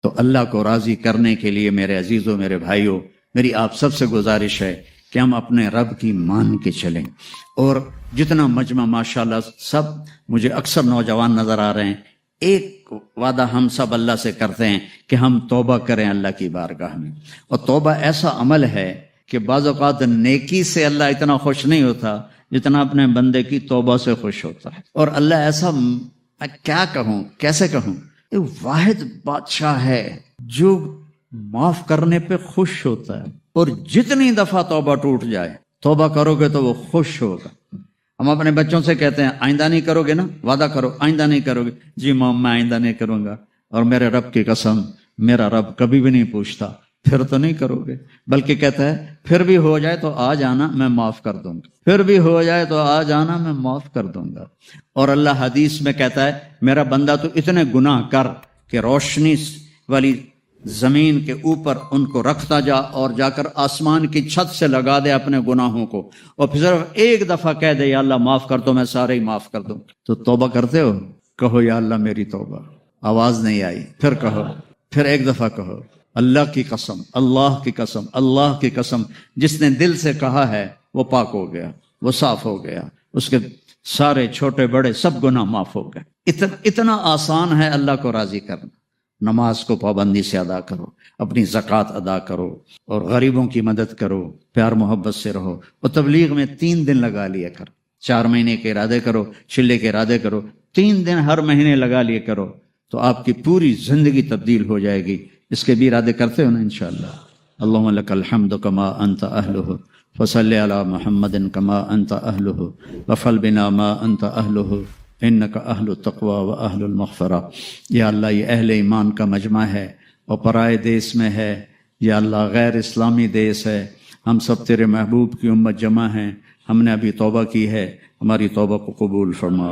تو اللہ کو راضی کرنے کے لیے میرے عزیزوں، میرے بھائیوں، میری آپ سب سے گزارش ہے کہ ہم اپنے رب کی مان کے چلیں۔ اور جتنا مجمع ماشاءاللہ سب مجھے اکثر نوجوان نظر آ رہے ہیں، ایک وعدہ ہم سب اللہ سے کرتے ہیں کہ ہم توبہ کریں اللہ کی بارگاہ میں۔ اور توبہ ایسا عمل ہے کہ بعض اوقات نیکی سے اللہ اتنا خوش نہیں ہوتا جتنا اپنے بندے کی توبہ سے خوش ہوتا ہے۔ اور اللہ ایسا، کیا کہوں، کیسے کہوں، واحد بادشاہ ہے جو معاف کرنے پہ خوش ہوتا ہے، اور جتنی دفعہ توبہ ٹوٹ جائے، توبہ کرو گے تو وہ خوش ہوگا۔ ہم اپنے بچوں سے کہتے ہیں آئندہ نہیں کرو گے نا، وعدہ کرو آئندہ نہیں کرو گے۔ جی مام میں آئندہ نہیں کروں گا، اور میرے رب کی قسم میرا رب کبھی بھی نہیں پوچھتا پھر تو نہیں کرو گے، بلکہ کہتا ہے پھر بھی ہو جائے تو آ جانا میں معاف کر دوں گا، پھر بھی ہو جائے تو آ جانا میں معاف کر دوں گا۔ اور اللہ حدیث میں کہتا ہے میرا بندہ تو اتنے گناہ کر کہ روشنی والی زمین کے اوپر ان کو رکھتا جا، اور جا کر آسمان کی چھت سے لگا دے اپنے گناہوں کو، اور پھر صرف ایک دفعہ کہہ دے یا اللہ معاف کر دو، میں سارے ہی معاف کر دوں۔ تو توبہ کرتے ہو؟ کہو یا اللہ میری توبہ۔ آواز نہیں آئی، پھر کہو، پھر ایک دفعہ کہو اللہ کی قسم، اللہ کی قسم، اللہ کی قسم۔ جس نے دل سے کہا ہے وہ پاک ہو گیا، وہ صاف ہو گیا، اس کے سارے چھوٹے بڑے سب گناہ معاف ہو گئے۔ اتنا آسان ہے اللہ کو راضی کرنا۔ نماز کو پابندی سے ادا کرو، اپنی زکوٰۃ ادا کرو، اور غریبوں کی مدد کرو، پیار محبت سے رہو۔ اور تبلیغ میں 3 دن لگا لیا کرو، 4 مہینے کے ارادے کرو، چلے کے ارادے کرو، 3 دن ہر مہینے لگا لیا کرو، تو آپ کی پوری زندگی تبدیل ہو جائے گی۔ اس کے بھی ارادے کرتے ہو نا انشاءاللہ؟ اللہم لک الحمد کما انت اہلہ، فصلی علی محمد کما انت اہلہ، وفعل بنا ما انت اہلہ، انک اہل التقوی و اہل المغفرہ۔ یا اللہ یہ اہل ایمان کا مجمع ہے اور پرائے دیس میں ہے، یا اللہ غیر اسلامی دیس ہے، ہم سب تیرے محبوب کی امت جمع ہیں، ہم نے ابھی توبہ کی ہے، ہماری توبہ کو قبول فرما۔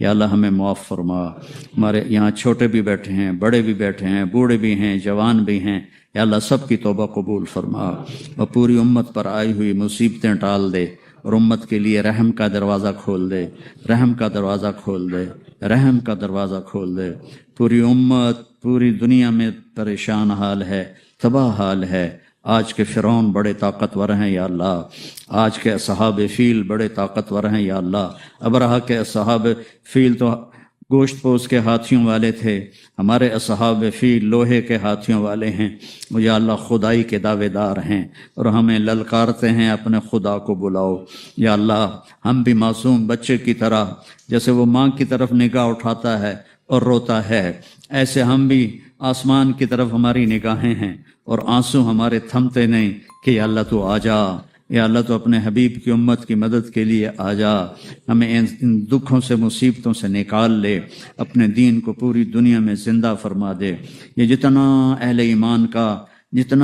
یا اللہ ہمیں معاف فرما۔ ہمارے یہاں چھوٹے بھی بیٹھے ہیں، بڑے بھی بیٹھے ہیں، بوڑھے بھی ہیں، جوان بھی ہیں، یا اللہ سب کی توبہ قبول فرما، اور پوری امت پر آئی ہوئی مصیبتیں ٹال دے، اور امت کے لیے رحم کا دروازہ کھول دے، رحم کا دروازہ کھول دے، رحم کا دروازہ کھول دے۔ پوری امت پوری دنیا میں پریشان حال ہے، تباہ حال ہے۔ آج کے فرعون بڑے طاقتور ہیں یا اللہ، آج کے اصحاب فیل بڑے طاقتور ہیں یا اللہ۔ ابرہہ کے اصحاب فیل تو گوشت پوش کے ہاتھیوں والے تھے، ہمارے اصحاب فیل لوہے کے ہاتھیوں والے ہیں، یا اللہ خدائی کے دعوے دار ہیں، اور ہمیں للکارتے ہیں اپنے خدا کو بلاؤ۔ یا اللہ ہم بھی معصوم بچے کی طرح، جیسے وہ ماں کی طرف نگاہ اٹھاتا ہے اور روتا ہے، ایسے ہم بھی آسمان کی طرف ہماری نگاہیں ہیں، اور آنسو ہمارے تھمتے نہیں کہ یا اللہ تو آ جا، یا اللہ تو اپنے حبیب کی امت کی مدد کے لیے آ جا، ہمیں ان دکھوں سے مصیبتوں سے نکال لے، اپنے دین کو پوری دنیا میں زندہ فرما دے۔ یہ جتنا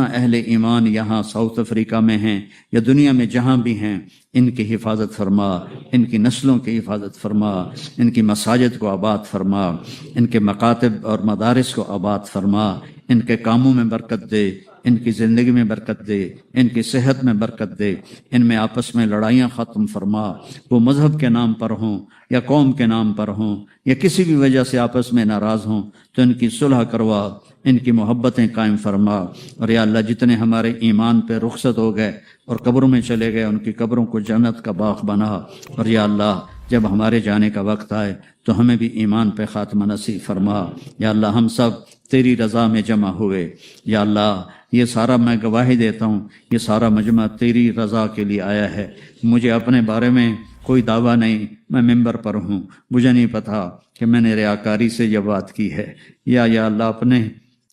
اہل ایمان یہاں ساؤتھ افریقہ میں ہیں یا دنیا میں جہاں بھی ہیں، ان کی حفاظت فرما، ان کی نسلوں کی حفاظت فرما، ان کی مساجد کو آباد فرما، ان کے مکاتب اور مدارس کو آباد فرما، ان کے کاموں میں برکت دے، ان کی زندگی میں برکت دے، ان کی صحت میں برکت دے، ان میں آپس میں لڑائیاں ختم فرما، وہ مذہب کے نام پر ہوں یا قوم کے نام پر ہوں یا کسی بھی وجہ سے آپس میں ناراض ہوں تو ان کی صلح کروا، ان کی محبتیں قائم فرما۔ اور یا اللہ جتنے ہمارے ایمان پہ رخصت ہو گئے اور قبروں میں چلے گئے، ان کی قبروں کو جنت کا باغ بنا۔ اور یا اللہ جب ہمارے جانے کا وقت آئے تو ہمیں بھی ایمان پہ خاتمہ نصیب فرما۔ یا اللہ ہم سب تیری رضا میں جمع ہوئے، یا اللہ یہ سارا میں گواہی دیتا ہوں، یہ سارا مجمع تیری رضا کے لیے آیا ہے۔ مجھے اپنے بارے میں کوئی دعویٰ نہیں، میں ممبر پر ہوں، مجھے نہیں پتا کہ میں نے ریاکاری سے یہ بات کی ہے، یا اللہ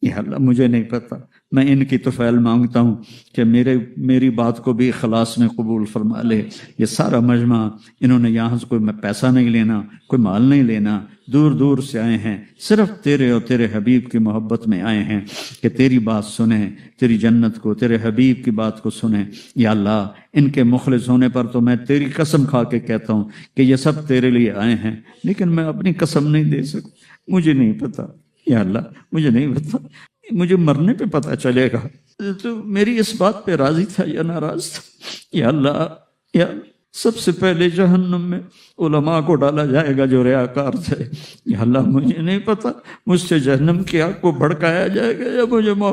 یا اللہ مجھے نہیں پتا۔ میں ان کی توفیل مانگتا ہوں کہ میری بات کو بھی اخلاص میں قبول فرما لے۔ یہ سارا مجمع انہوں نے یہاں سے کوئی پیسہ نہیں لینا، کوئی مال نہیں لینا، دور دور سے آئے ہیں، صرف تیرے اور تیرے حبیب کی محبت میں آئے ہیں کہ تیری بات سنیں، تیری جنت کو، تیرے حبیب کی بات کو سنیں۔ یا اللہ ان کے مخلص ہونے پر تو میں تیری قسم کھا کے کہتا ہوں کہ یہ سب تیرے لیے آئے ہیں، لیکن میں اپنی قسم نہیں دے سکتا، مجھے نہیں پتا۔ یا اللہ مجھے نہیں پتا، مجھے مرنے پہ پتہ چلے گا تو میری اس بات پہ راضی تھا یا ناراض تھا۔ یا اللہ سب سے پہلے جہنم میں علماء کو ڈالا جائے گا جو ریاکار تھے. یا اللہ مجھے نہیں پتا مجھ سے جہنم کی آگ کو بھڑکایا جائے گا یا مجھے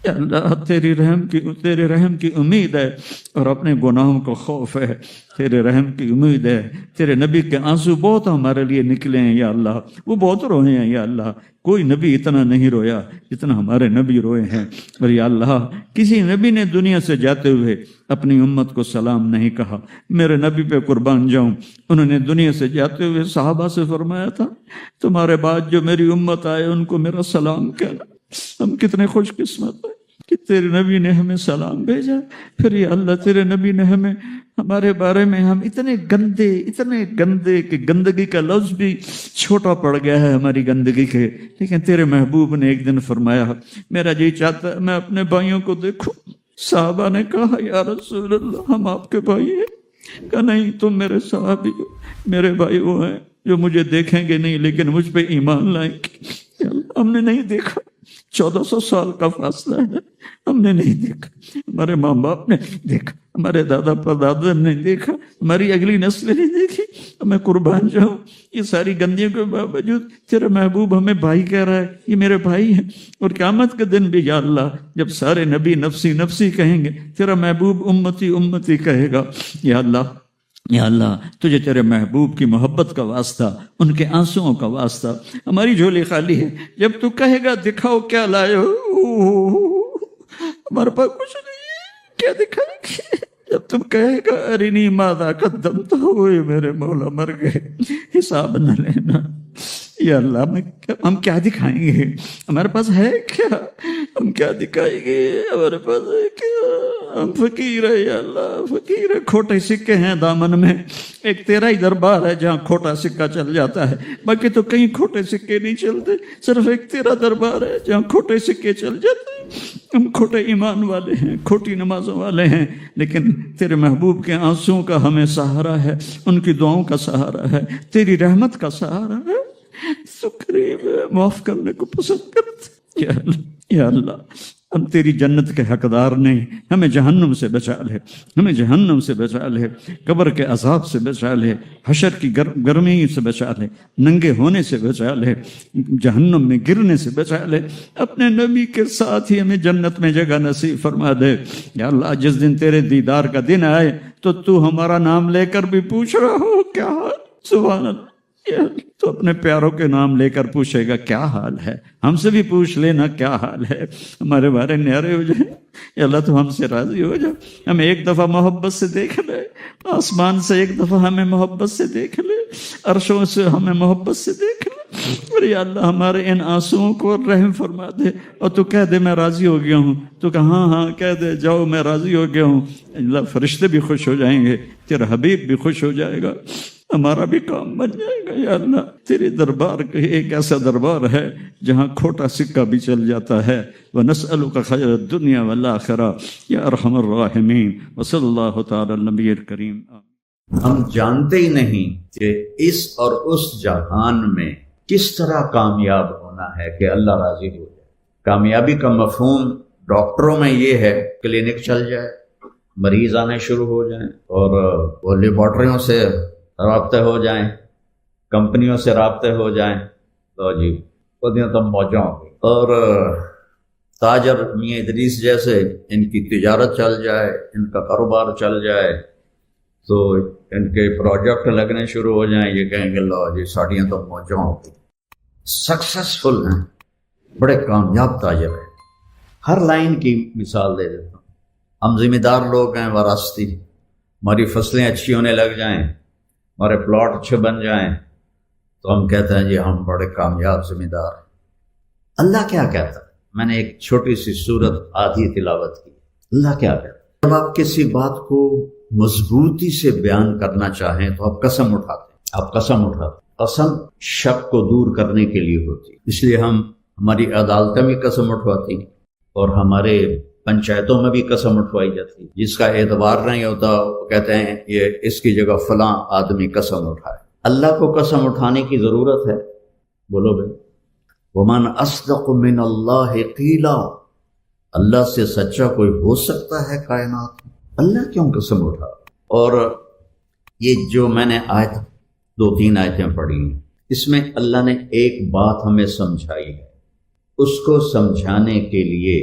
یا اللہ تیرے رحم کی امید ہے اور اپنے گناہوں کا خوف ہے. تیرے رحم کی امید ہے. تیرے نبی کے آنسو بہت ہمارے لیے نکلے ہیں یا اللہ, وہ بہت روئے ہیں یا اللہ. کوئی نبی اتنا نہیں رویا جتنا ہمارے نبی روئے ہیں. اور یا اللہ کسی نبی نے دنیا سے جاتے ہوئے اپنی امت کو سلام نہیں کہا. میرے نبی پہ قربان جاؤں, انہوں نے دنیا سے جاتے ہوئے صحابہ سے فرمایا تھا تمہارے بعد جو میری امت آئے ان کو میرا سلام کہنا. ہم کتنے خوش قسمت ہیں کہ تیرے نبی نے ہمیں سلام بھیجا. پھر یا اللہ تیرے نبی نے ہمارے بارے میں ہم اتنے گندے کہ گندگی کا لفظ بھی چھوٹا پڑ گیا ہے ہماری گندگی کے. لیکن تیرے محبوب نے ایک دن فرمایا میرا جی چاہتا ہے میں اپنے بھائیوں کو دیکھوں. صحابہ نے کہا یا رسول اللہ ہم آپ کے بھائی ہیں. کہا نہیں تم میرے صحابی ہو, میرے بھائی وہ ہیں جو مجھے دیکھیں گے نہیں لیکن مجھ پہ ایمان لائیں گے. ہم نے نہیں دیکھا, 1400 سال کا فاصلہ ہے, ہم نے نہیں دیکھا, ہمارے ماں باپ نے دیکھا, ہمارے دادا پردادا نے دیکھا, ہماری اگلی نسل نے دیکھی. میں قربان جاؤں یہ ساری گندیوں کے باوجود تیرا محبوب ہمیں بھائی کہہ رہا ہے, یہ میرے بھائی ہیں. اور قیامت کے دن بھی یا اللہ جب سارے نبی نفسی نفسی کہیں گے تیرا محبوب امتی امتی کہے گا. یا اللہ تجھے تیرے محبوب کی محبت کا واسطہ, ان کے آنسوؤں کا واسطہ. ہماری جھولی خالی ہے, جب تو کہے گا دکھاؤ کیا لائے ہو, ہمارے پاس کچھ نہیں ہے, کیا دکھائیں گے. جب تم کہے گا ارنی ماذا قدمت ہوئے میرے مولا مر گئے حساب نہ لینا. یا اللہ ہم کیا دکھائیں گے, ہمارے پاس ہے کیا, ہم کیا دکھائیں گے, ہمارے پاس ہے کیا. ہم فقیر ہے یا اللہ, فقیر ہے. کھوٹے سکے ہیں دامن میں, ایک تیرا ہی دربار ہے جہاں کھوٹا سکہ چل جاتا ہے, باقی تو کہیں کھوٹے سکے نہیں چلتے. صرف ایک تیرا دربار ہے جہاں کھوٹے سکے چل جاتے ہیں. ہم کھوٹے ایمان والے ہیں, کھوٹی نمازوں والے ہیں, لیکن تیرے محبوب کے آنسوؤں کا ہمیں سہارا ہے, ان کی دعاؤں کا سہارا ہے, تیری رحمت کا سہارا ہے. تو قریب ہے, معاف کرنے کو پسند کرتے. یا اللہ ہم تیری جنت کے حقدار نہیں, ہمیں جہنم سے بچا لے, ہمیں جہنم سے بچا لے, قبر کے عذاب سے بچا لے, حشر کی گرمی سے بچا لے, ننگے ہونے سے بچا لے, جہنم میں گرنے سے بچا لے. اپنے نبی کے ساتھ ہی ہمیں جنت میں جگہ نصیب فرما دے. یا اللہ جس دن تیرے دیدار کا دن آئے تو ہمارا نام لے کر بھی پوچھ رہا ہو کیا حال. سبحان اللہ, تو اپنے پیاروں کے نام لے کر پوچھے گا کیا حال ہے. ہم سے بھی پوچھ لینا کیا حال ہے, ہمارے بارے نیارے ہو جائیں. یا اللہ تو ہم سے راضی ہو جا, ہمیں ایک دفعہ محبت سے دیکھ لے, آسمان سے ایک دفعہ ہمیں محبت سے دیکھ لے, عرشوں سے ہمیں محبت سے دیکھ لے. اور یا اللہ ہمارے ان آنسوؤں کو رحم فرما دے, اور تو کہہ دے میں راضی ہو گیا ہوں. تو کہ ہاں کہہ دے جاؤ میں راضی ہو گیا ہوں. اللہ فرشتے بھی خوش ہو جائیں گے, تیرا حبیب بھی خوش ہو جائے گا, ہمارا بھی کام بن جائے گا. یا اللہ تیرے دربار کا ایک ایسا دربار ہے جہاں کھوٹا سکہ بھی چل جاتا ہے. وَنَسْأَلُكَ خَيْرَ الدُّنْيَا وَالْآخِرَةِ یا ارحم الراحمین. وصلی اللہ تعالی النبی الکریم. ہم جانتے ہی نہیں کہ اس اور اس جہان میں کس طرح کامیاب ہونا ہے کہ اللہ راضی ہو جائے. کامیابی کا مفہوم ڈاکٹروں میں یہ ہے کلینک چل جائے, مریض آنے شروع ہو جائیں, اور وہ لیبارٹریوں سے رابطے ہو جائیں, کمپنیوں سے رابطے ہو جائیں, تو جی وہ تم موجوں ہو گئی. اور تاجر میاں ادریس جیسے ان کی تجارت چل جائے, ان کا کاروبار چل جائے, تو ان کے پروجیکٹ لگنے شروع ہو جائیں. یہ کہیں گے لو جی ساڑیاں تو موجوں ہو گئی. سکسیسفل ہیں, بڑے کامیاب تاجر ہیں. ہر لائن کی مثال دے دیتا ہوں. ہم ذمہ دار لوگ ہیں وراثتی, ہماری فصلیں اچھی ہونے لگ جائیں, ہمارے پلاٹ اچھے بن جائیں, تو ہم کہتے ہیں جی ہم بڑے کامیاب ذمہ دار ہیں. اللہ کیا کہتا ہے؟ میں نے ایک چھوٹی سی سورت آدھی تلاوت کی. اللہ کیا کہتا ہے؟ جب آپ کسی بات کو مضبوطی سے بیان کرنا چاہیں تو آپ قسم اٹھاتے ہیں. آپ قسم اٹھاتے ہیں. قسم شک کو دور کرنے کے لیے ہوتی ہے, اس لیے ہماری عدالتیں بھی قسم اٹھواتی ہیں, اور ہمارے پنچایتوں میں بھی قسم اٹھوائی جاتی ہے. جس کا اعتبار نہیں ہوتا وہ کہتے ہیں یہ اس کی جگہ فلاں آدمی قسم اٹھائے. اللہ کو قسم اٹھانے کی ضرورت ہے؟ بولو بھائی. وَمَنْ أَصْدَقُ مِنَ اللَّهِ قِيلًا. اللہ سے سچا کوئی ہو سکتا ہے کائنات میں؟ اللہ کیوں قسم اٹھا؟ اور یہ جو میں نے آیت 2-3 آیتیں پڑھی ہیں، اس میں اللہ نے ایک بات ہمیں سمجھائی ہے، اس کو سمجھانے کے لیے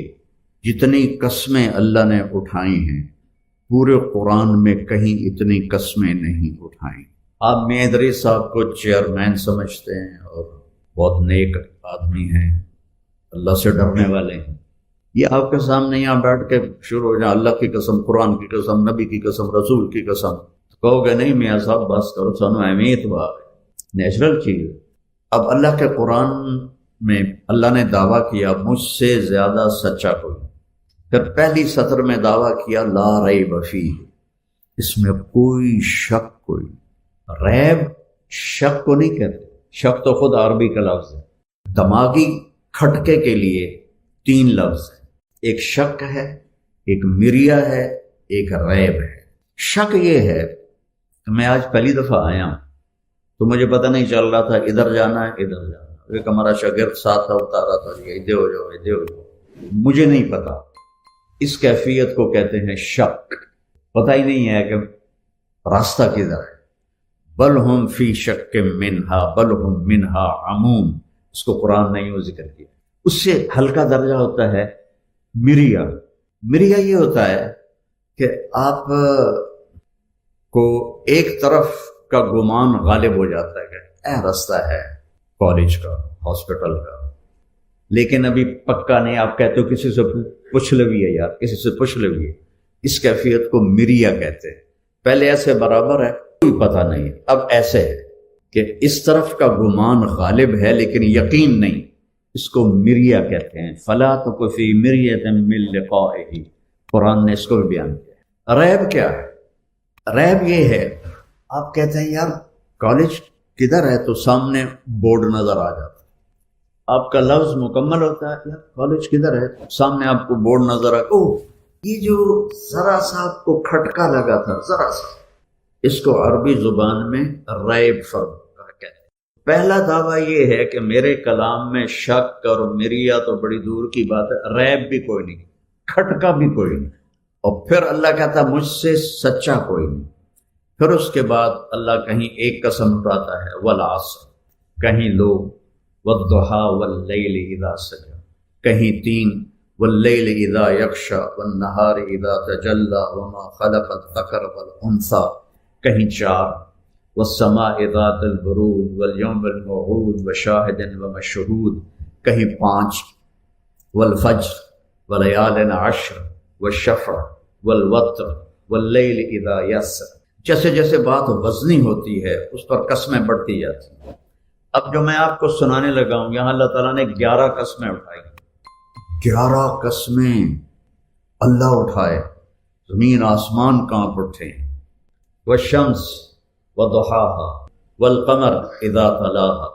جتنی قسمیں اللہ نے اٹھائی ہیں پورے قرآن میں کہیں اتنی قسمیں نہیں اٹھائیں۔ آپ میاں ادریس صاحب کو چیئرمین سمجھتے ہیں اور بہت نیک آدمی ہیں، اللہ سے ڈرنے والے ہیں، یہ آپ کے سامنے یہاں بیٹھ کے شروع ہو جائیں اللہ کی قسم، قرآن کی قسم، نبی کی قسم، رسول کی قسم، کہو گے نہیں میاں صاحب بس کرو، سانو اہمیت بات ہے، نیچرل چیز ہے۔ اب اللہ کے قرآن میں اللہ نے دعویٰ کیا مجھ سے زیادہ سچا کوئی، پھر پہلی سطر میں دعویٰ کیا لا ریب فیہ، اس میں کوئی شک، کوئی ریب شک کو نہیں کہتے، شک تو خود عربی کا لفظ ہے، دماغی کھٹکے کے لیے 3 لفظ ہیں، ایک شک ہے، ایک مریا ہے، ایک ریب ہے۔ شک یہ ہے کہ میں آج پہلی دفعہ آیا ہوں تو مجھے پتہ نہیں چل رہا تھا ادھر جانا ہے ادھر جانا ہے، ایک ہمارا شاگرد ساتھ تھا بتا رہا تھا یہ ادھر ہو جاؤ ادھر ہو جاؤ، مجھے نہیں پتا، اس کیفیت کو کہتے ہیں شک، پتہ ہی نہیں ہے کہ راستہ کدھر ہے۔ بل ہم فی شک منہا بل ہم منہا عموم، اس کو قرآن نے یوں ذکر کیا۔ اس سے ہلکا درجہ ہوتا ہے مریا۔ مریا یہ ہوتا ہے کہ آپ کو ایک طرف کا گمان غالب ہو جاتا ہے کہ راستہ ہے کالج کا، ہاسپٹل کا، لیکن ابھی پکا نہیں، آپ کہتے ہو کسی سے پوچھ لویے یار، کسی سے پوچھ لویے، اس کیفیت کو مریا کہتے ہیں۔ پہلے ایسے برابر ہے کوئی پتہ نہیں، اب ایسے ہے کہ اس طرف کا گمان غالب ہے لیکن یقین نہیں، اس کو مریا کہتے ہیں۔ فلا تک فی مریۃ من لقائہ، قرآن نے اس کو بھی بیان کیا۔ ریب کیا ہے؟ ریب یہ ہے آپ کہتے ہیں یار کالج کدھر ہے تو سامنے بورڈ نظر آ جاتا ہے، آپ کا لفظ مکمل ہوتا ہے یار کالج کدھر ہے، سامنے آپ کو بورڈ نظر آ، اوہ یہ جو ذرا سا آپ کو کھٹکا لگا تھا ذرا سا، اس کو عربی زبان میں ریب فرق کہتے ہیں۔ پہلا دعویٰ یہ ہے کہ میرے کلام میں شک اور مریا تو بڑی دور کی بات ہے، ریب بھی کوئی نہیں، کھٹکا بھی کوئی نہیں، اور پھر اللہ کہتا مجھ سے سچا کوئی نہیں۔ پھر اس کے بعد اللہ کہیں ایک قسم اٹھاتا ہے والعصر، کہیں لو والضحیٰ واللیل اذا سجا، کہیں 3 واللیل اذا یغشی والنہار اذا تجلی وما خلق الذکر والانثی، کہیں 4 والسماء ذات البروج والیوم الموعود وشاہد ومشہود، کہیں 5 والفجر ولیال عشر والشفع والوتر واللیل اذا یسر۔ جیسے جیسے بات وزنی ہوتی ہے اس پر قسمیں بڑھتی جاتی ہیں۔ اب جو میں آپ کو سنانے لگا ہوں یہاں اللہ تعالیٰ نے 11 قسمیں اٹھائی، 11 قسمیں اللہ اٹھائے، زمین آسمان کانپ اٹھے۔ والشمس وضحاها والقمر اذا تلاها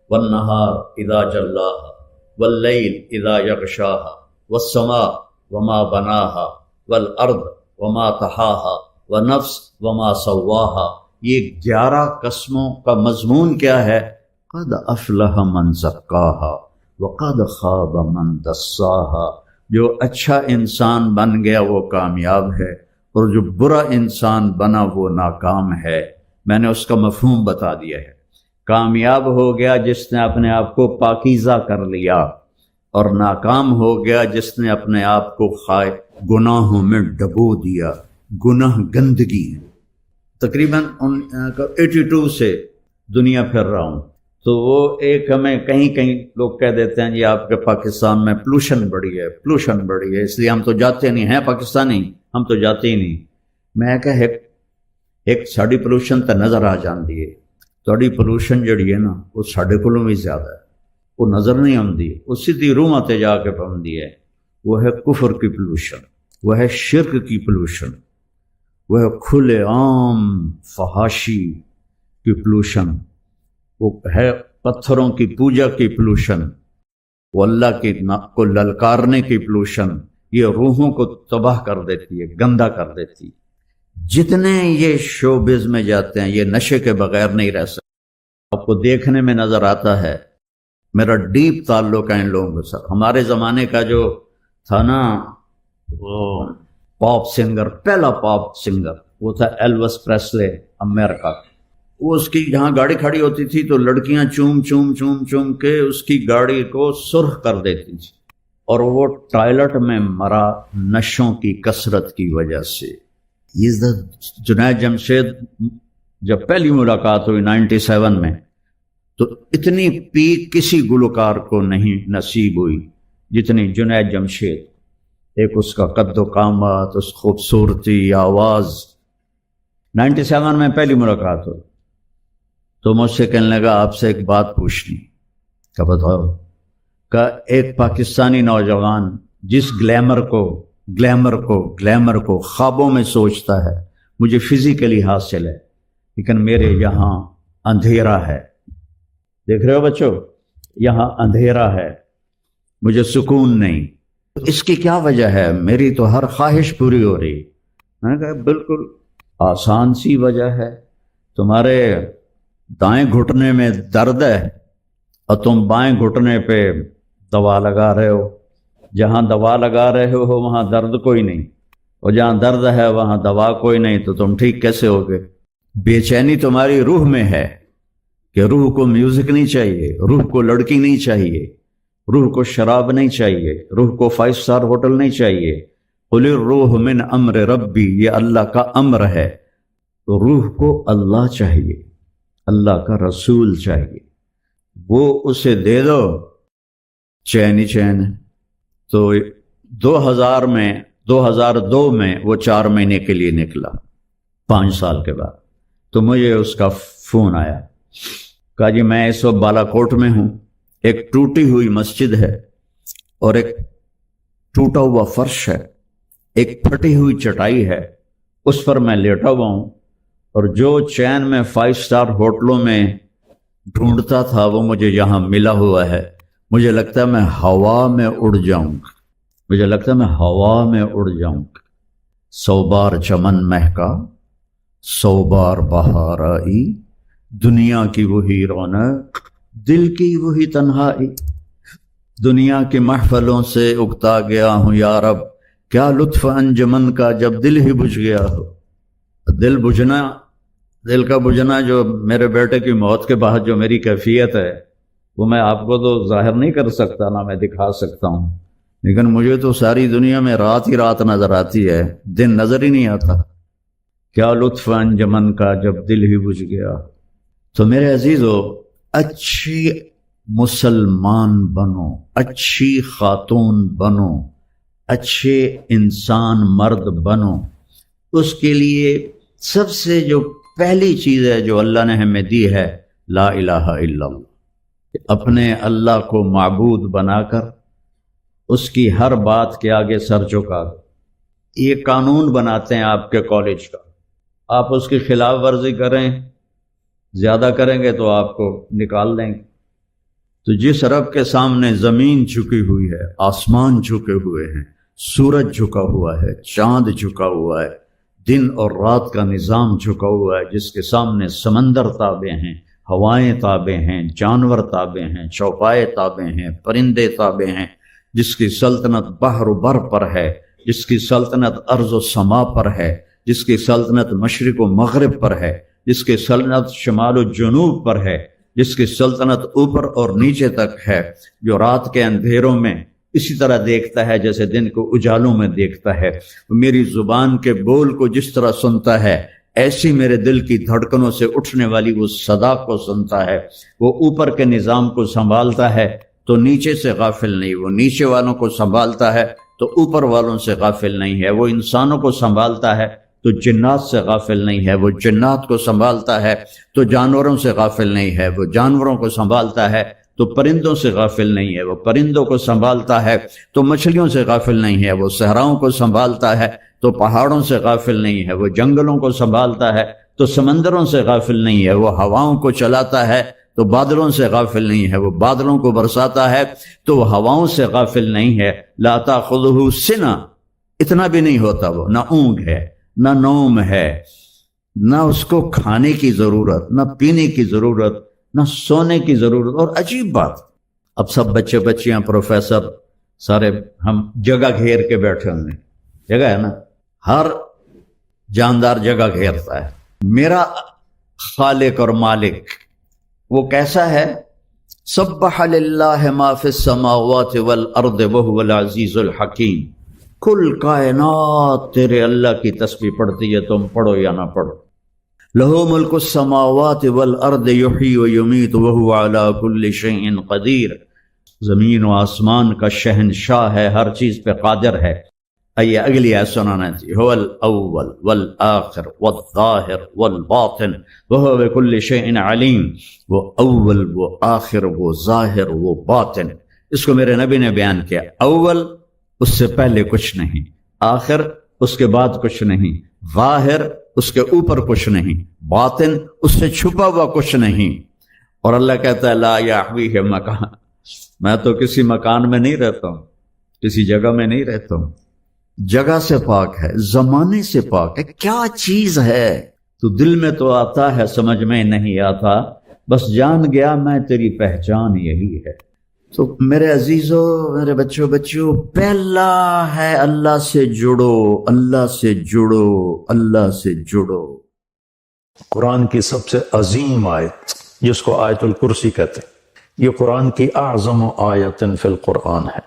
والنهار اذا جلاها واللیل اذا یغشاها والسماء وما بناها والارض وما طحاها ونفس وما سواها۔ یہ 11 قسموں کا مضمون کیا ہے؟ قد افلح من زکاها وقد خاب من دساها۔ جو اچھا انسان بن گیا وہ کامیاب ہے اور جو برا انسان بنا وہ ناکام ہے۔ میں نے اس کا مفہوم بتا دیا ہے، کامیاب ہو گیا جس نے اپنے آپ کو پاکیزہ کر لیا، اور ناکام ہو گیا جس نے اپنے آپ کو گناہوں میں ڈبو دیا۔ گناہ گندگی ہے۔ تقریباً 82 سے دنیا پھر رہا ہوں تو وہ ایک ہمیں کہیں لوگ کہہ دیتے ہیں یہ آپ کے پاکستان میں پولوشن بڑھی ہے، پولوشن بڑھی ہے، اس لیے ہم تو جاتے نہیں ہیں پاکستانی، ہم تو جاتے ہی نہیں۔ میں کہ ایک ساڑی پولوشن تو نظر آ جاندی ہے، تھوڑی پولوشن جڑی ہے نا وہ ساڑے کولوں بھی زیادہ ہے، وہ نظر نہیں آتی، وہ سیدھی روحاں تے جا کے پوندی ہے۔ وہ ہے کفر کی پولوشن، وہ ہے شرک کی پولوشن، وہ ہے کھلے عام فحاشی کی پولوشن، وہ ہے پتھروں کی پوجا کی پولوشن، وہ اللہ کی کو للکارنے کی پولوشن۔ یہ روحوں کو تباہ کر دیتی ہے، گندا کر دیتی ہے۔ جتنے یہ شوبز میں جاتے ہیں یہ نشے کے بغیر نہیں رہ سکتے۔ آپ کو دیکھنے میں نظر آتا ہے، میرا ڈیپ تعلق ہے ان لوگوں کے ساتھ۔ ہمارے زمانے کا جو تھا نا وہ پاپ سنگر، پہلا پاپ سنگر وہ تھا ایلوس پریسلے امریکہ کا. وہ اس کی جہاں گاڑی کھڑی ہوتی تھی تو لڑکیاں چوم چوم چوم چوم کے اس کی گاڑی کو سرخ کر دیتی تھی, اور وہ ٹائلٹ میں مرا نشوں کی کثرت کی وجہ سے. یہ جنید جمشید جب پہلی ملاقات ہوئی 97 میں, تو اتنی پیک کسی گلوکار کو نہیں نصیب ہوئی جتنی جنید جمشید. ایک اس کا قد و قامت, اس خوبصورتی, آواز. 97 میں پہلی ملاقات ہوئی تو مجھ سے کہنے لگا آپ سے ایک بات پوچھنی. کہ بتاؤ. کہ ایک پاکستانی نوجوان جس گلیمر کو خوابوں میں سوچتا ہے مجھے فزیکلی حاصل ہے, لیکن میرے یہاں اندھیرا ہے. دیکھ رہے ہو بچوں, یہاں اندھیرا ہے, مجھے سکون نہیں. اس کی کیا وجہ ہے؟ میری تو ہر خواہش پوری ہو رہی. میں نے کہا بالکل آسان سی وجہ ہے, تمہارے دائیں گھٹنے میں درد ہے اور تم بائیں گھٹنے پہ دوا لگا رہے ہو. جہاں دوا لگا رہے ہو وہاں درد کوئی نہیں, اور جہاں درد ہے وہاں دوا کوئی نہیں, تو تم ٹھیک کیسے ہوگے؟ بے چینی تمہاری روح میں ہے کہ روح کو میوزک نہیں چاہیے, روح کو لڑکی نہیں چاہیے, روح کو شراب نہیں چاہیے, روح کو 5 اسٹار ہوٹل نہیں چاہیے. قل الروح من امر ربی, یہ اللہ کا امر ہے. تو روح کو اللہ چاہیے, اللہ کا رسول چاہیے, وہ اسے دے دو, چین ہی چین ہے. تو 2002 میں وہ 4 مہینے کے لیے نکلا, 5 سال کے بعد. تو مجھے اس کا فون آیا, کہا جی میں اس وقت بالا کوٹ میں ہوں, ایک ٹوٹی ہوئی مسجد ہے اور ایک ٹوٹا ہوا فرش ہے, ایک پھٹی ہوئی چٹائی ہے, اس پر میں لیٹا ہوا ہوں, اور جو چین میں 5 اسٹار ہوٹلوں میں ڈھونڈتا تھا وہ مجھے یہاں ملا ہوا ہے. مجھے لگتا ہے میں ہوا میں اڑ جاؤں گا, 100 بار چمن مہکا, 100 بار بہار آئی, دنیا کی وہی رونق, دل کی وہی تنہائی. دنیا کی محفلوں سے اگتا گیا ہوں یا رب, کیا لطف انجمن کا جب دل ہی بجھ گیا ہو. دل کا بجھنا جو میرے بیٹے کی موت کے بعد جو میری کیفیت ہے وہ میں آپ کو تو ظاہر نہیں کر سکتا, نہ میں دکھا سکتا ہوں, لیکن مجھے تو ساری دنیا میں رات ہی رات نظر آتی ہے, دن نظر ہی نہیں آتا. کیا لطف انجمن کا جب دل ہی بجھ گیا. تو میرے عزیزو, اچھی مسلمان بنو, اچھی خاتون بنو, اچھے انسان مرد بنو. اس کے لیے سب سے جو پہلی چیز ہے جو اللہ نے ہمیں دی ہے, لا الہ الا اللہ. اپنے اللہ کو معبود بنا کر اس کی ہر بات کے آگے سر جھکا دو. یہ قانون بناتے ہیں آپ کے کالج کا, آپ اس کی خلاف ورزی کریں, زیادہ کریں گے تو آپ کو نکال دیں گے. تو جس رب کے سامنے زمین جھکی ہوئی ہے, آسمان جھکے ہوئے ہیں, سورج جھکا ہوا ہے, چاند جھکا ہوا ہے, دن اور رات کا نظام جھکا ہوا ہے, جس کے سامنے سمندر تابع ہیں, ہوائیں تابع ہیں, جانور تابع ہیں, چوپائے تابع ہیں, پرندے تابع ہیں, جس کی سلطنت بحر و بر پر ہے, جس کی سلطنت ارض و سما پر ہے, جس کی سلطنت مشرق و مغرب پر ہے, جس کی سلطنت شمال و جنوب پر ہے, جس کی سلطنت اوپر اور نیچے تک ہے, جو رات کے اندھیروں میں اسی طرح دیکھتا ہے جیسے دن کو اجالوں میں دیکھتا ہے. میری زبان کے بول کو جس طرح سنتا ہے ایسی میرے دل کی دھڑکنوں سے اٹھنے والی وہ صدا کو سنتا ہے. وہ اوپر کے نظام کو سنبھالتا ہے تو نیچے سے غافل نہیں, وہ نیچے والوں کو سنبھالتا ہے تو اوپر والوں سے غافل نہیں ہے, وہ انسانوں کو سنبھالتا ہے تو جنات سے غافل نہیں ہے, وہ جنات کو سنبھالتا ہے تو جانوروں سے غافل نہیں ہے, وہ جانوروں کو سنبھالتا ہے تو پرندوں سے غافل نہیں ہے, وہ پرندوں کو سنبھالتا ہے تو مچھلیوں سے غافل نہیں ہے, وہ صحراؤں کو سنبھالتا ہے تو پہاڑوں سے غافل نہیں ہے, وہ جنگلوں کو سنبھالتا ہے تو سمندروں سے غافل نہیں ہے, وہ ہواؤں کو چلاتا ہے تو بادلوں سے غافل نہیں ہے, وہ بادلوں کو برساتا ہے تو وہ ہواؤں سے غافل نہیں ہے. لا تأخذہ سنہ, اتنا بھی نہیں ہوتا, وہ نہ اونگ ہے, نہ نوم ہے, نہ اس کو کھانے کی ضرورت, نہ پینے کی ضرورت, نہ سونے کی ضرورت. اور عجیب بات, اب سب بچے بچیاں پروفیسر سارے ہم جگہ گھیر کے بیٹھے ہوئے, جگہ ہے نا, ہر جاندار جگہ گھیرتا ہے. میرا خالق اور مالک وہ کیسا ہے؟ سبح للہ ما فی السماوات والارض وهو العزیز الحکیم. کل کائنات تیرے اللہ کی تسبیح پڑھتی ہے، تم پڑھو یا نہ پڑھو. لہو ملک السماوات والارض یحیی و یمیت وهو علی کل شیء قدیر. زمین و آسمان کا شہنشاہ ہے، ہر چیز پہ قادر ہے. آئیے اگلی آیت سنانا تھی. هو الاول والآخر والظاہر والباطن وهو بكل شیء علیم. وہ اول، وہ آخر، وہ ظاہر، وہ باطن. اس کو میرے نبی نے بیان کیا. اول اس سے پہلے کچھ نہیں، آخر اس کے بعد کچھ نہیں، ظاہر اس کے اوپر کچھ نہیں، باطن اس سے چھپا ہوا کچھ نہیں. اور اللہ کہتا ہے لا یحویہ مکان. میں تو کسی مکان میں نہیں رہتا ہوں، کسی جگہ میں نہیں رہتا ہوں. جگہ سے پاک ہے، زمانے سے پاک ہے. کیا چیز ہے؟ تو دل میں تو آتا ہے، سمجھ میں نہیں آتا. بس جان گیا میں تیری پہچان یہی ہے. تو میرے عزیزوں، میرے بچوں، پہلا ہے اللہ سے جڑو، اللہ سے جڑو، اللہ سے جڑو. قرآن کی سب سے عظیم آیت جس کو آیت الکرسی کہتے ہیں، یہ قرآن کی اعظم آیت فی القرآن ہے.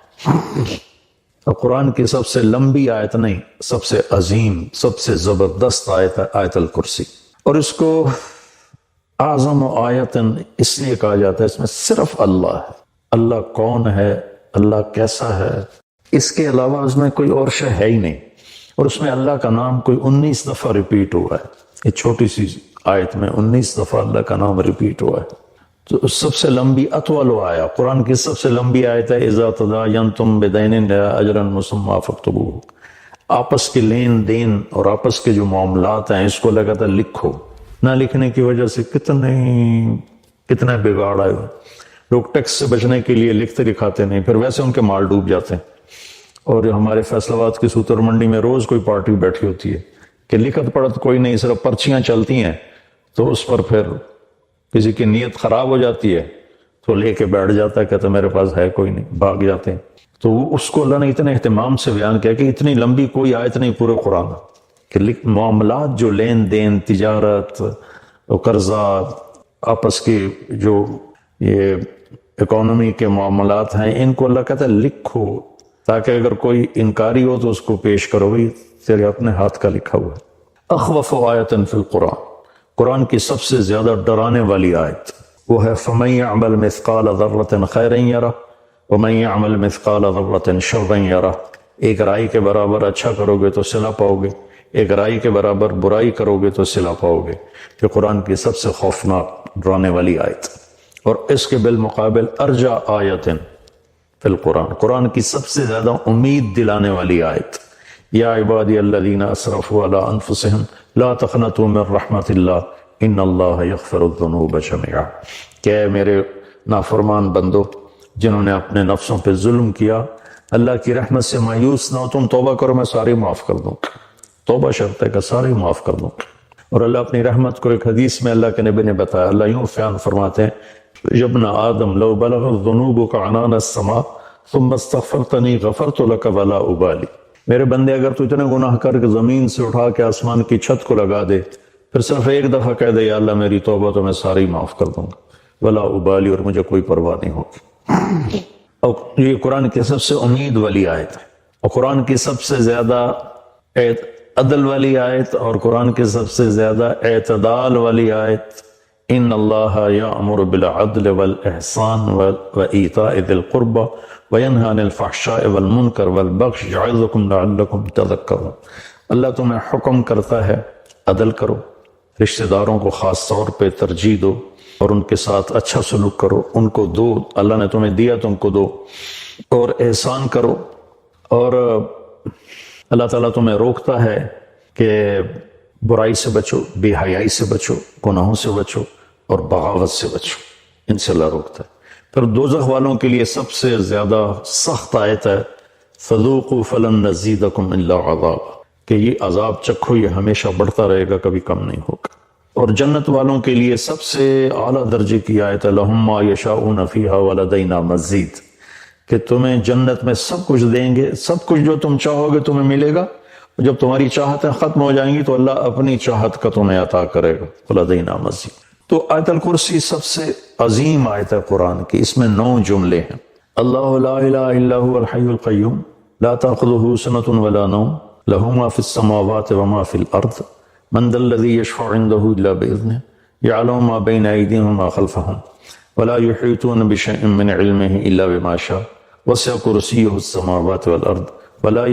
اور قرآن کی سب سے لمبی آیت نہیں، سب سے عظیم، سب سے زبردست آیت ہے آیت الکرسی. اور اس کو اعظم آیت اس لیے کہا جاتا ہے، اس میں صرف اللہ ہے. اللہ کون ہے، اللہ کیسا ہے، اس کے علاوہ اس میں کوئی اور شے ہے ہی نہیں. اور اس میں اللہ کا نام کوئی 19 دفعہ ریپیٹ ہوا ہے. یہ چھوٹی سی آیت میں 19 دفعہ اللہ کا نام ریپیٹ ہوا ہے. تو سب سے لمبی اطول آیا قرآن کی سب سے لمبی آیت ہے اذا تداینتم بدین اجرا مسمی فاکتبوہ. آپس کے لین دین اور آپس کے جو معاملات ہیں اس کو لگاتا لکھو. نہ لکھنے کی وجہ سے کتنے بگاڑ آئے ہوئے. لوگ ٹیکس سے بچنے کے لیے لکھتے دکھاتے نہیں، پھر ویسے ان کے مال ڈوب جاتے ہیں. اور ہمارے فیصل آباد کی سوتر منڈی میں روز کوئی پارٹی بیٹھی ہوتی ہے کہ لکھت پڑھت کوئی نہیں، صرف پرچیاں چلتی ہیں. تو اس پر پھر کسی کی نیت خراب ہو جاتی ہے تو لے کے بیٹھ جاتا ہے، کہتا میرے پاس ہے کوئی نہیں، بھاگ جاتے ہیں. تو اس کو اللہ نے اتنے اہتمام سے بیان کیا کہ اتنی لمبی کوئی آیت نہیں پورے قرآن کہ معاملات جو لین دین، تجارت، قرضہ، آپس کے جو یہ اکانومی کے معاملات ہیں، ان کو اللہ کہتا ہے لکھو، تاکہ اگر کوئی انکاری ہو تو اس کو پیش کرو، بھائی تیرے اپنے ہاتھ کا لکھا ہوا ہے. اخوف آیت فی القرآن، قرآن کی سب سے زیادہ ڈرانے والی آیت وہ ہے فَمَن يَعْمَلْ مِثْقَالَ ذَرَّةٍ خَيْرًا يَرَهُ وَمَن يَعْمَلْ مِثْقَالَ ذَرَّةٍ شَرًّا يَرَهُ. ایک رائی کے برابر اچھا کرو گے تو صلہ پاؤ گے، ایک رائی کے برابر برائی کرو گے تو صلہ پاؤ گے. یہ قرآن کی سب سے خوفناک ڈرانے والی آیت. اور اس کے بالمقابل ارجا آیت فی القرآن، قرآن کی سب سے زیادہ امید دلانے والی آیت یا عبادی الذین اسرفوا علی انفسہم لا تقنطوا من رحمت اللہ ان اللہ یغفر الذنوب جميعا. کہ میرے نافرمان بندو جنہوں نے اپنے نفسوں پہ ظلم کیا، اللہ کی رحمت سے مایوس نہ ہو، تم توبہ کرو میں سارے معاف کر دوں. توبہ شرط ہے کہ سارے معاف کر دوں. اور اللہ اپنی رحمت کو ایک حدیث میں اللہ کے نبی نے بتایا. اللہ یوں بیان فرماتے ہیں ابن آدم لو بلغت ذنوبک عنان السماء ثم استغفرتنی غفرت لک ولا ابالی. میرے بندے اگر تو اتنے گناہ کر کے زمین سے اٹھا کے آسمان کی چھت کو لگا دے، پھر صرف ایک دفعہ کہہ دے یا اللہ میری توبہ، تو میں ساری معاف کر دوں گا، ولا ابالی، اور مجھے کوئی پرواہ نہیں ہوگی. اور یہ قرآن کی سب سے امید والی آیت ہے، اور قرآن کی سب سے زیادہ عدل والی آیت، اور قرآن کی سب سے زیادہ اعتدال والی آیت. ان اللہ یأمر بالعدل والاحسان وایتاء ذی القربى وینہی عن الفحشاء والمنکر والبغی یعظکم لعلکم تذکرون. اللہ تمہیں حکم کرتا ہے عدل کرو، رشتہ داروں کو خاص طور پہ ترجیح دو، اور ان کے ساتھ اچھا سلوک کرو، ان کو دو، اللہ نے تمہیں دیا تم کو دو، اور احسان کرو. اور اللہ تعالیٰ تمہیں روکتا ہے کہ برائی سے بچو، بے حیائی سے بچو، گناہوں سے بچو، اور بغاوت سے بچو. ان سے اللہ روکتا ہے. پھر دوزخ والوں کے لیے سب سے زیادہ سخت آیت ہے فذوقوا فلن نزیدکم الا عذابا، کہ یہ عذاب چکھو، یہ ہمیشہ بڑھتا رہے گا، کبھی کم نہیں ہوگا. اور جنت والوں کے لیے سب سے اعلیٰ درجے کی آیت ہے لہم ما یشاؤون فیہا ولدینا مزید، کہ تمہیں جنت میں سب کچھ دیں گے، سب کچھ جو تم چاہو گے تمہیں ملے گا، جب تمہاری چاہتیں ختم ہو جائیں گی تو اللہ اپنی چاہت کا تمہیں عطا کرے گا. لدینا مزید. تو آیت الکرسی سب سے عظیم آیت ہے قرآن کی. اس میں 9 جملے ہیں. اللہ لا الہ الا هو الحی القیوم لا تأخذه سنة ولا نوم له ما في السماوات وما في الأرض من ذا الذي يشفع عنده إلا بإذنه يعلم ما بين أيديهم وما خلفهم ولا يحيطون بشيء من علمه إلا بما شاء وسع كرسيه السماوات والأرض ولا